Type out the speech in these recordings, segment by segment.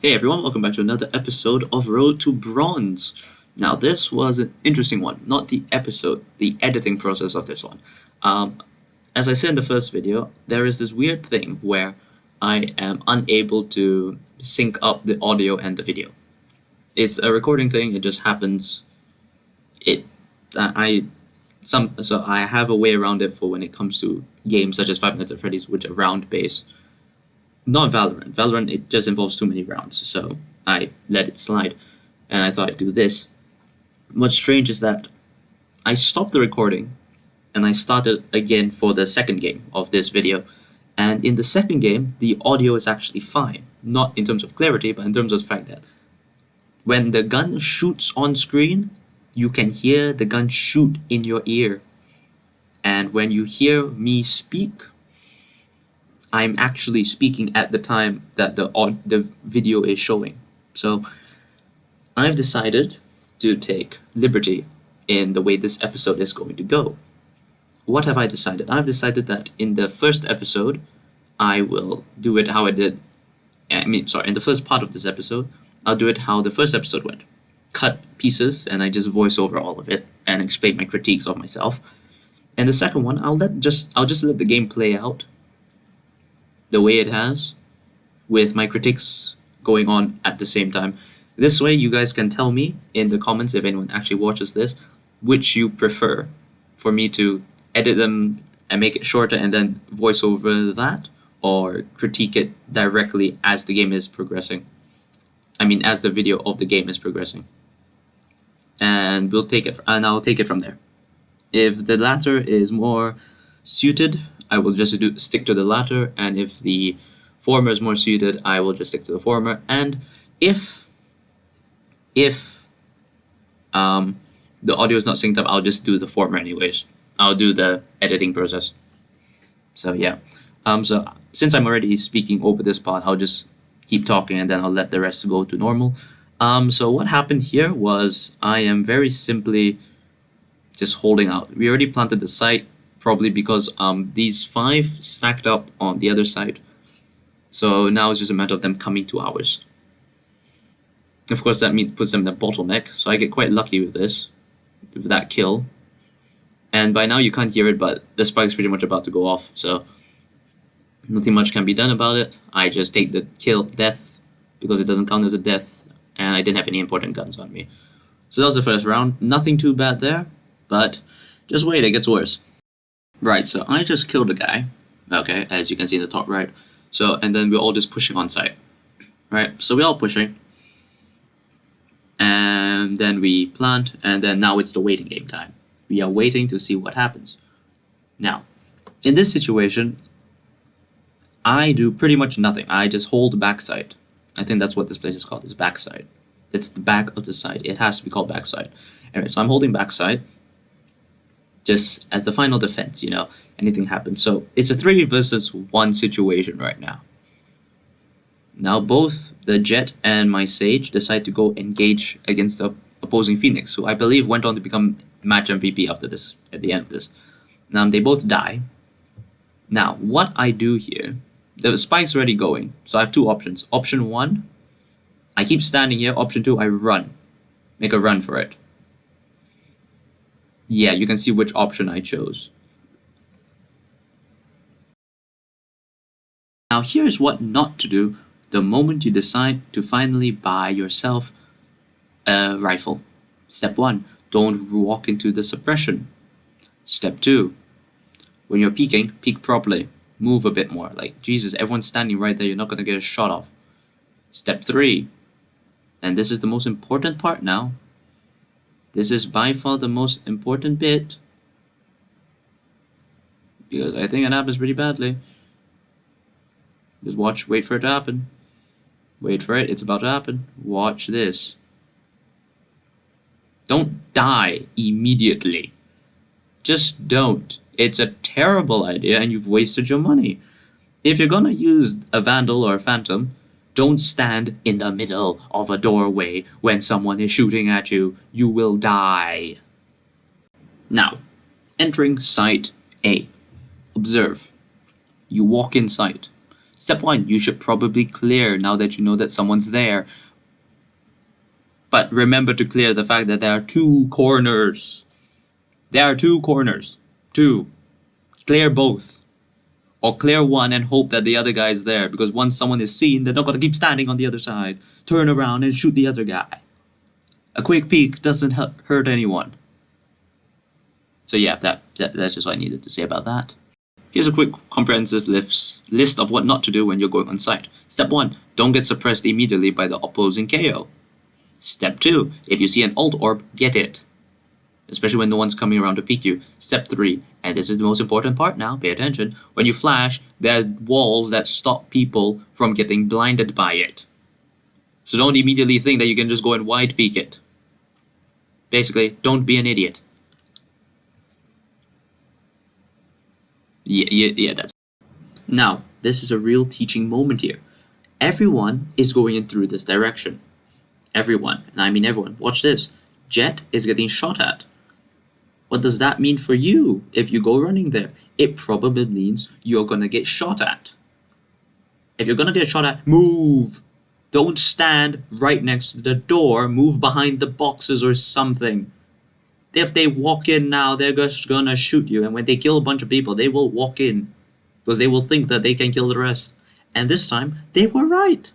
Hey everyone, welcome back to another episode of Road to Bronze. Now, this was an interesting one, not the episode, the editing process of this one. Um, as I said in the first video, there is this weird thing where I am unable to sync up the audio and the video. It's a recording thing, it just happens. It, I, so I have a way around it for when it comes to games such as Five Nights at Freddy's, which are round based. Not Valorant. Valorant, it just involves too many rounds, so I let it slide, and I thought I'd do this. What's strange is that I stopped the recording, and I started again for the second game of this video, and in the second game, the audio is actually fine. Not in terms of clarity, but in terms of the fact that when the gun shoots on screen, you can hear the gun shoot in your ear. And when you hear me speak, I'm actually speaking at the time that the video is showing. So I've decided to take liberty in the way this episode is going to go. What have I decided? I've decided that in the first episode, I will do it how I did. In the first part of this episode, I'll do it how the first episode went. Cut pieces, and I just voice over all of it and explain my critiques of myself. And the second one, I'll just let the game play out the way it has, with my critiques going on at the same time. This way, you guys can tell me in the comments, if anyone actually watches this, which you prefer, for me to edit them and make it shorter and then voice over that, or critique it directly as the game is progressing. As the video of the game is progressing. And I'll take it from there. If the latter is more suited, I will just stick to the latter, and if the former is more suited, I will just stick to the former. And if the audio is not synced up, I'll just do the former anyways. I'll do the editing process. So yeah. So since I'm already speaking over this part, I'll just keep talking and then I'll let the rest go to normal. So what happened here was I am very simply just holding out. We already planted the site, probably because these 5 stacked up on the other side. So now it's just a matter of them coming to ours. Of course, that puts them in a bottleneck, so I get quite lucky with that kill. And by now you can't hear it, but the spike's pretty much about to go off, so nothing much can be done about it. I just take the death, because it doesn't count as a death, and I didn't have any important guns on me. So that was the first round. Nothing too bad there, but just wait, it gets worse. Right, so I just killed a guy, okay, as you can see in the top right. So, and then we're all just pushing on site, right? So we're all pushing, and then we plant, and then now it's the waiting game time. We are waiting to see what happens. Now, in this situation, I do pretty much nothing. I just hold backside. I think that's what this place is called, is backside. It's the back of the side. It has to be called backside. Anyway, so I'm holding backside, just as the final defense, anything happens. So it's a 3 versus 1 situation right now. Now both the Jet and my Sage decide to go engage against the opposing Phoenix, who I believe went on to become match MVP after this, at the end of this. Now they both die. Now what I do here, the spike's already going, so I have 2 options. Option 1, I keep standing here. Option 2, I run. Make a run for it. Yeah, you can see which option I chose. Now here's what not to do the moment you decide to finally buy yourself a rifle. Step 1, don't walk into the suppression. Step 2, when you're peeking, peek properly. Move a bit more. Like, Jesus, everyone's standing right there, you're not going to get a shot off. Step 3, and this is the most important part now. This is by far the most important bit, because I think it happens pretty badly. Just wait for it to happen. Wait for it, it's about to happen. Watch this. Don't die immediately. Just don't. It's a terrible idea and you've wasted your money. If you're gonna use a Vandal or a Phantom, don't stand in the middle of a doorway when someone is shooting at you. You will die. Now, entering Site A. Observe. You walk in sight. Step 1, you should probably clear now that you know that someone's there. But remember to clear the fact that there are 2 corners. There are 2 corners. 2. Clear both. Or clear one and hope that the other guy is there, because once someone is seen, they're not going to keep standing on the other side. Turn around and shoot the other guy. A quick peek doesn't hurt anyone. So yeah, that's just what I needed to say about that. Here's a quick comprehensive list of what not to do when you're going on site. Step 1, don't get suppressed immediately by the opposing KO. Step 2, if you see an ult orb, get it. Especially when no one's coming around to peek you. Step 3, and this is the most important part now, pay attention. When you flash, there are walls that stop people from getting blinded by it. So don't immediately think that you can just go and wide peek it. Basically, don't be an idiot. Yeah, that's... Now, this is a real teaching moment here. Everyone is going in through this direction. Everyone, and I mean everyone. Watch this. Jet is getting shot at. What does that mean for you if you go running there? It probably means you're gonna get shot at. If you're gonna get shot at, move! Don't stand right next to the door. Move behind the boxes or something. If they walk in now, they're just gonna shoot you. And when they kill a bunch of people, they will walk in. Because they will think that they can kill the rest. And this time, they were right.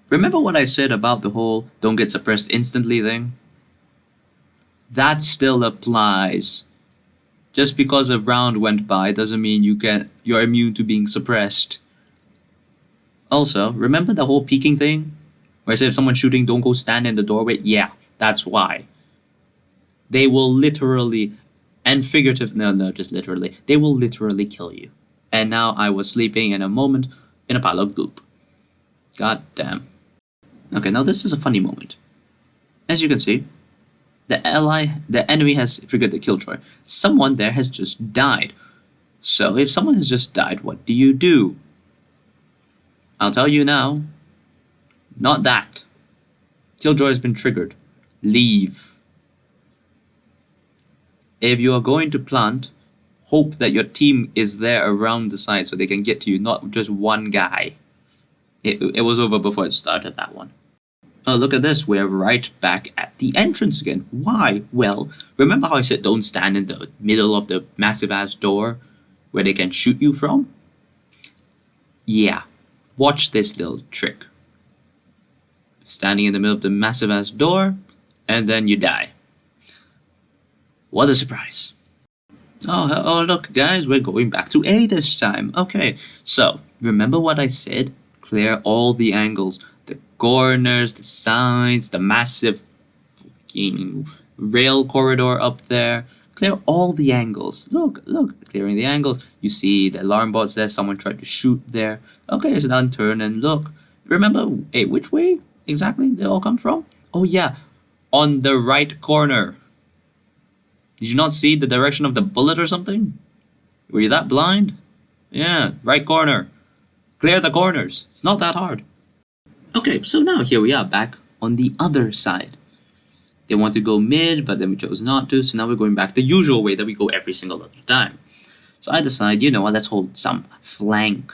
Remember what I said about the whole don't get suppressed instantly thing? That still applies. Just because a round went by doesn't mean you're immune to being suppressed. Also, remember the whole peeking thing? Where I said if someone's shooting, don't go stand in the doorway? Yeah, that's why. They will literally and just literally. They will literally kill you. And now I was sleeping in a moment in a pile of goop. God damn. Okay, now this is a funny moment. As you can see, the enemy has triggered the killjoy. Someone there has just died. So if someone has just died, what do? I'll tell you now. Not that. Killjoy has been triggered. Leave. If you are going to plant, hope that your team is there around the site so they can get to you, not just one guy. It was over before it started, that one. Oh, look at this. We're right back at the entrance again. Why? Well, remember how I said don't stand in the middle of the massive-ass door where they can shoot you from? Yeah. Watch this little trick. Standing in the middle of the massive-ass door, and then you die. What a surprise. Oh, look, guys, we're going back to A this time. Okay, so, remember what I said? Clear all the angles. The corners, the sides, the massive fucking rail corridor up there. Clear all the angles. Look, clearing the angles. You see the alarm bots there, someone tried to shoot there. Okay, so now turn and look. Remember, which way exactly they all come from? Oh yeah, on the right corner. Did you not see the direction of the bullet or something? Were you that blind? Yeah, right corner. Clear the corners. It's not that hard. Okay, so now here we are back on the other side. They want to go mid, but then we chose not to, so now we're going back the usual way that we go every single other time. So I decide, you know what, let's hold some flank.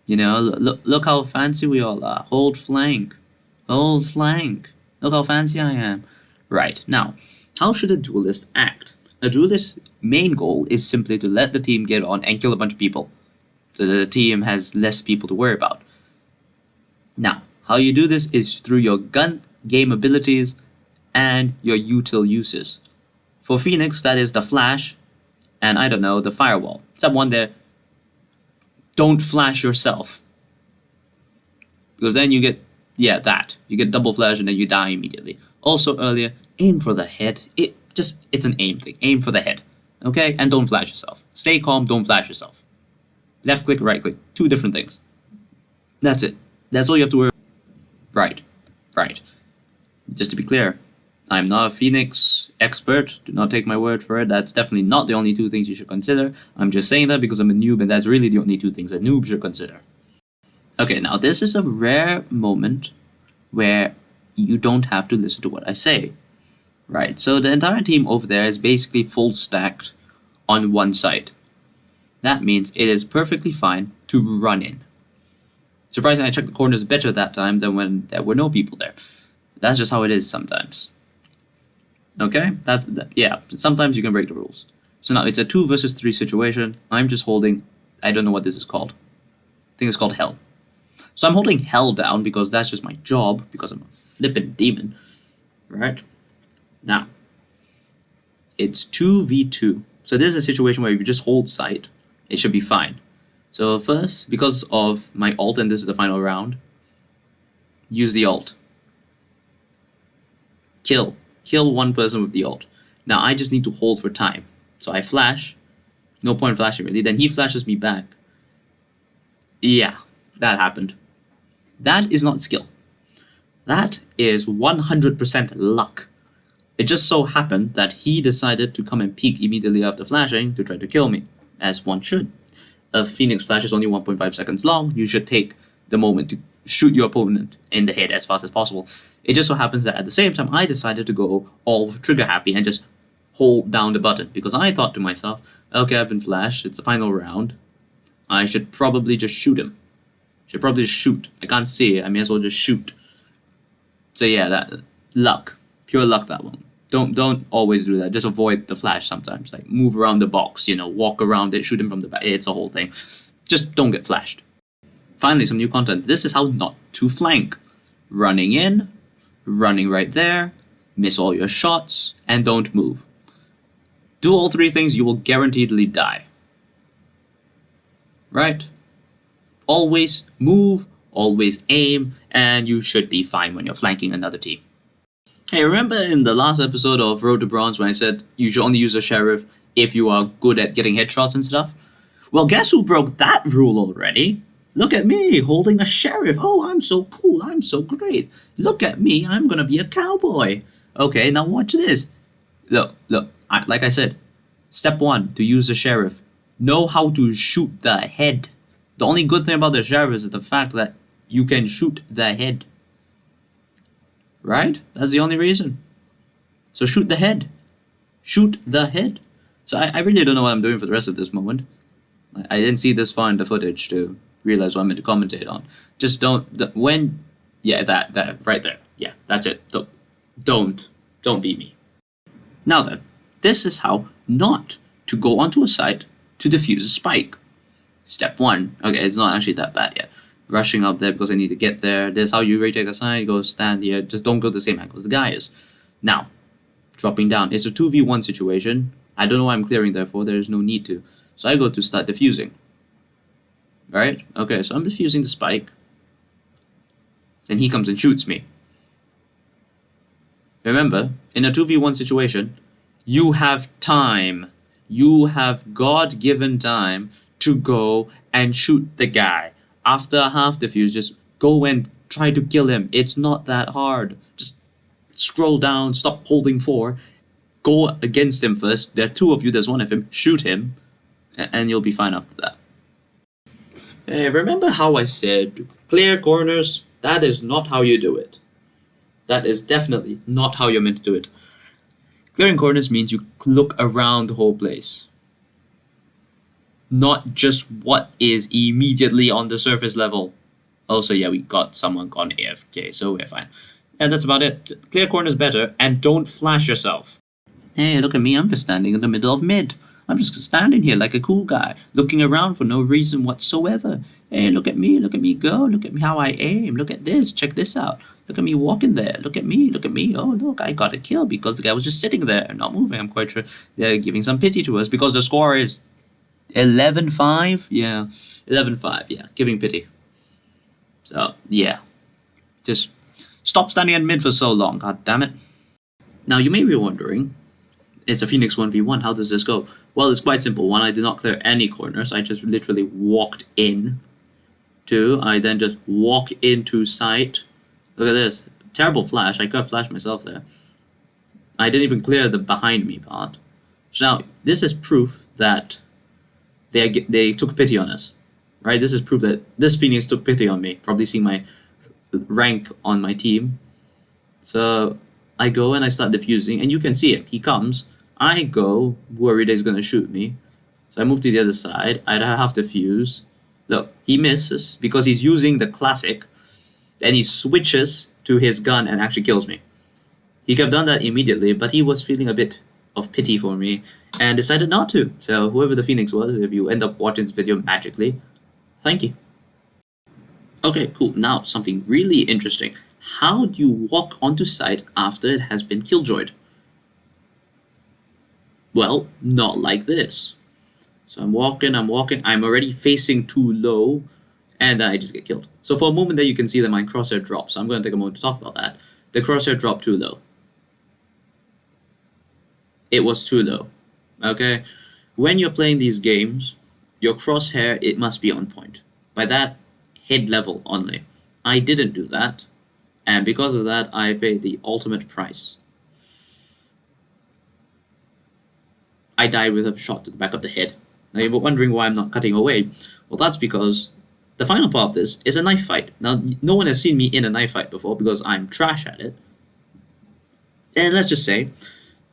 You know, look how fancy we all are. Hold flank. Hold flank. Look how fancy I am. Right, now, how should a duelist act? A duelist's main goal is simply to let the team get on and kill a bunch of people, so that the team has less people to worry about. Now, how you do this is through your gun game abilities and your util uses. For Phoenix, that is the flash, and I don't know, the firewall. Step 1 there, don't flash yourself. Because then you get, that. You get double flash and then you die immediately. Also earlier, aim for the head. It's an aim thing. Aim for the head. Okay? And don't flash yourself. Stay calm, don't flash yourself. Left click, right click. 2 different things. That's it. That's all you have to worry about. Right. Just to be clear, I'm not a Phoenix expert. Do not take my word for it. That's definitely not the only 2 things you should consider. I'm just saying that because I'm a noob and that's really the only 2 things a noob should consider. Okay, now this is a rare moment where you don't have to listen to what I say. Right, so the entire team over there is basically full stacked on one side. That means it is perfectly fine to run in. Surprisingly, I checked the corners better that time than when there were no people there. That's just how it is sometimes. Okay? Yeah, sometimes you can break the rules. So now it's a 2 versus 3 situation. I'm just holding, I don't know what this is called. I think it's called hell. So I'm holding hell down because that's just my job, because I'm a flippin' demon. Right? Now, it's 2v2. So this is a situation where if you just hold sight, it should be fine. So first, because of my ult, and this is the final round, use the ult. Kill one person with the ult. Now I just need to hold for time. So I flash. No point flashing really. Then he flashes me back. Yeah, that happened. That is not skill. That is 100% luck. It just so happened that he decided to come and peek immediately after flashing to try to kill me, as one should. A Phoenix flash is only 1.5 seconds long. You should take the moment to shoot your opponent in the head as fast as possible. It just so happens that at the same time, I decided to go all trigger happy and just hold down the button, because I thought to myself, okay, I've been flashed, it's the final round. I should probably just shoot him. Should probably just shoot. I can't see it, I may as well just shoot. So yeah, that luck. Pure luck, that one. Don't always do that. Just avoid the flash sometimes. Like move around the box, walk around it, shoot him from the back. It's a whole thing. Just don't get flashed. Finally, some new content. This is how not to flank. Running in, running right there, miss all your shots, and don't move. Do all 3 things, you will guaranteedly die. Right? Always move, always aim, and you should be fine when you're flanking another team. Hey, remember in the last episode of Road to Bronze when I said you should only use a sheriff if you are good at getting headshots and stuff? Well, guess who broke that rule already? Look at me, holding a sheriff. Oh, I'm so cool, I'm so great. Look at me, I'm gonna be a cowboy. Okay, now watch this. Look, like I said, step 1, to use the sheriff. Know how to shoot the head. The only good thing about the sheriff is the fact that you can shoot the head. Right? That's the only reason. So shoot the head. Shoot the head. So I really don't know what I'm doing for the rest of this moment. I didn't see this far in the footage to realize what I'm meant to commentate on. Just don't, yeah, that right there. Yeah, that's it. Don't beat me. Now then, this is how not to go onto a site to defuse a spike. Step 1. Okay, it's not actually that bad yet. Rushing up there because I need to get there. This is how you retake a site. Go stand here. Just don't go the same angle as the guy is. Now, dropping down. It's a 2v1 situation. I don't know why I'm clearing there for. There is no need to. So I go to start defusing. Right? Okay, so I'm defusing the spike. Then he comes and shoots me. Remember, in a 2v1 situation, you have time. You have God-given time to go and shoot the guy. After half defuse, just go and try to kill him. It's not that hard. Just scroll down, stop holding 4, go against him first. There are 2 of you, there's 1 of him. Shoot him, and you'll be fine after that. Hey, remember how I said, clear corners? That is not how you do it. That is definitely not how you're meant to do it. Clearing corners means you look around the whole place. Not just what is immediately on the surface level. Also, yeah, we got someone gone AFK, so we're fine. And that's about it. Clear corners better, and don't flash yourself. Hey, look at me, I'm just standing in the middle of mid. I'm just standing here like a cool guy, looking around for no reason whatsoever. Hey, look at me go, look at me how I aim, look at this, check this out. Look at me walking there, look at me, oh look, I got a kill because the guy was just sitting there, not moving. I'm quite sure they're giving some pity to us because the score is 11-5? Yeah, 11-5, yeah, giving pity. So, yeah, just stop standing in mid for so long, god damn it. Now, you may be wondering, it's a Phoenix 1v1, how does this go? Well, it's quite simple. 1, I did not clear any corners, I just literally walked in. 2, I then just walk into sight. Look at this, terrible flash, I could have flashed myself there. I didn't even clear the behind me part. So now, this is proof that they took pity on us, right? This is proof that this Phoenix took pity on me, probably seeing my rank on my team. So I go and I start defusing, and you can see him. He comes. I go, worried he's going to shoot me. So I move to the other side. I have defuse. Look, he misses because he's using the classic, then he switches to his gun and actually kills me. He could have done that immediately, but he was feeling a bit of pity for me and decided not to. So whoever the Phoenix was, if you end up watching this video magically, thank you. Okay, cool. Now something really interesting. How do you walk onto site after it has been killjoyed? Well, not like this. So I'm walking, I'm already facing too low, and then I just get killed. So for a moment there you can see that my crosshair drops. So I'm going to take a moment to talk about that. The crosshair dropped too low. It was too low. Okay? When you're playing these games, your crosshair, it must be on point. By that, head level only. I didn't do that, and because of that, I paid the ultimate price. I died with a shot to the back of the head. Now you're wondering why I'm not cutting away. Well, that's because the final part of this is a knife fight. Now, no one has seen me in a knife fight before because I'm trash at it. And let's just say,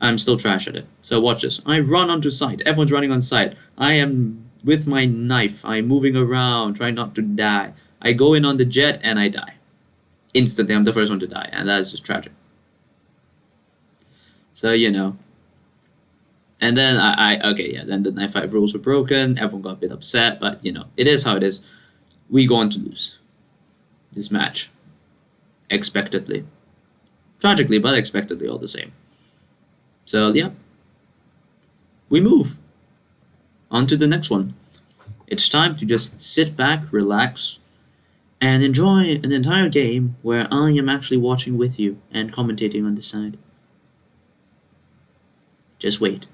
I'm still trash at it. So watch this. I run onto site. Everyone's running on site. I am with my knife. I'm moving around, trying not to die. I go in on the jet and I die. Instantly, I'm the first one to die. And that is just tragic. So, you know. And then then the knife fight rules were broken. Everyone got a bit upset, but you know, it is how it is. We go on to lose this match. Expectedly. Tragically, but expectedly all the same. So, yeah. We move on to the next one. It's time to just sit back, relax, and enjoy an entire game where I am actually watching with you and commentating on the side. Just wait.